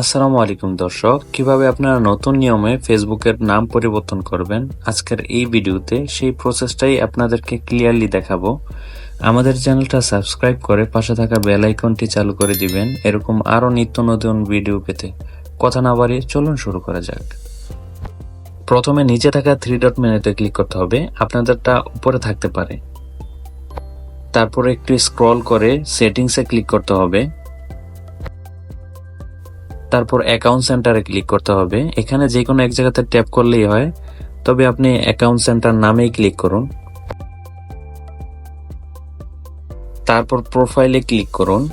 আসসালামু আলাইকুম দর্শক, কিভাবে আপনারা নতুন নিয়মে ফেসবুকের নাম পরিবর্তন করবেন আজকের এই ভিডিওতে সেই প্রসেসটাই আপনাদেরকে ক্লিয়ারলি দেখাবো। আমাদের চ্যানেলটা সাবস্ক্রাইব করে পাশে থাকা বেল আইকনটি চালু করে দিবেন এরকম আরো নিত্য নতুন ভিডিও পেতে। কথা না বাড়িয়ে চলুন শুরু করা যাক। প্রথমে নিচে থাকা 3 ডট মেনুতে ক্লিক করতে হবে, আপনাদেরটা উপরে থাকতে পারে। তারপরে একটু স্ক্রল করে সেটিংসে ক্লিক করতে হবে। তারপর অ্যাকাউন্ট সেন্টারে ক্লিক করতে হবে। এখানে যে কোনো এক জায়গাতে ট্যাপ করলেই হয়, তবে আপনি অ্যাকাউন্ট সেন্টার নামেই ক্লিক করুন। তারপর প্রোফাইলে ক্লিক করুন।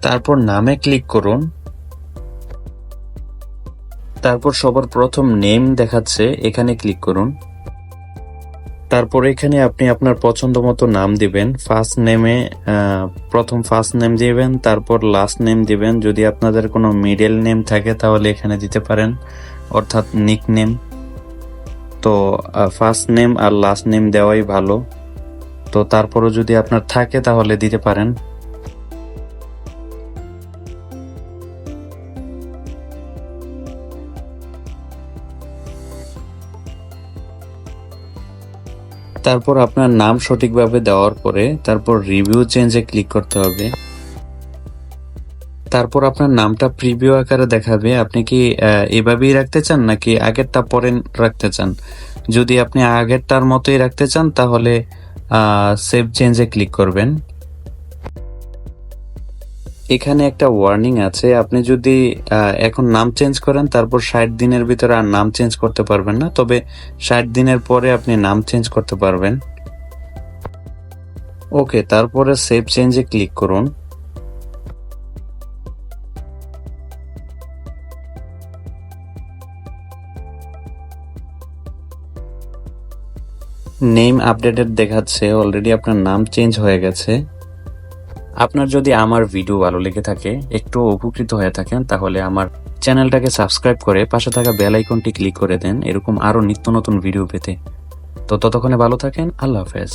তারপর নামে ক্লিক করুন। তারপর সবার প্রথম নেম দেখাচ্ছে, এখানে ক্লিক করুন। তারপর এখানে আপনি আপনার পছন্দ মতো নাম দিবেন। ফার্স্ট নেমে প্রথম ফার্স্ট নেম দিবেন, তারপর লাস্ট নেম দিবেন। যদি আপনাদের কোনো মিডল নেম থাকে তাহলে এখানে দিতে পারেন, অর্থাৎ নিক নেম। তো ফার্স্ট নেম আর লাস্ট নেম দেওয়াই ভালো। তো তারপরও যদি আপনার থাকে তাহলে দিতে পারেন। তারপর আপনার নাম সঠিকভাবে দেওয়ার পরে তারপর রিভিউ চেঞ্জে ক্লিক করতে হবে। তারপর আপনার নামটা প্রিভিউ আকারে দেখাবে। আপনি কি এভাবেই রাখতে চান নাকি আগেরটা পরে রাখতে চান? যদি আপনি আগেরটার মতোই রাখতে চান তাহলে সেভ চেঞ্জে ক্লিক করবেন। এখানে একটা ওয়ার্নিং আছে, আপনি যদি এখন নাম চেঞ্জ করেন তারপর 60 দিনের ভিতরে আর নাম চেঞ্জ করতে পারবেন না, তবে 60 দিনের পরে আপনি নাম চেঞ্জ করতে পারবেন। ওকে, তারপরে সেভ চেঞ্জে ক্লিক করুন। নেম আপডেটেড দেখাচ্ছে, অলরেডি আপনার নাম চেঞ্জ হয়ে গেছে। আপনার যদি আমার ভিডিও ভালো লেগে থাকে, একটু উপকৃত হয়ে থাকেন, তাহলে আমার চ্যানেলটাকে সাবস্ক্রাইব করে পাশে থাকা বেল আইকনটি ক্লিক করে দেন এরকম আরো নিত্য নতুন ভিডিও পেতে। তো ততক্ষণে ভালো থাকেন। আল্লাহ হাফেজ।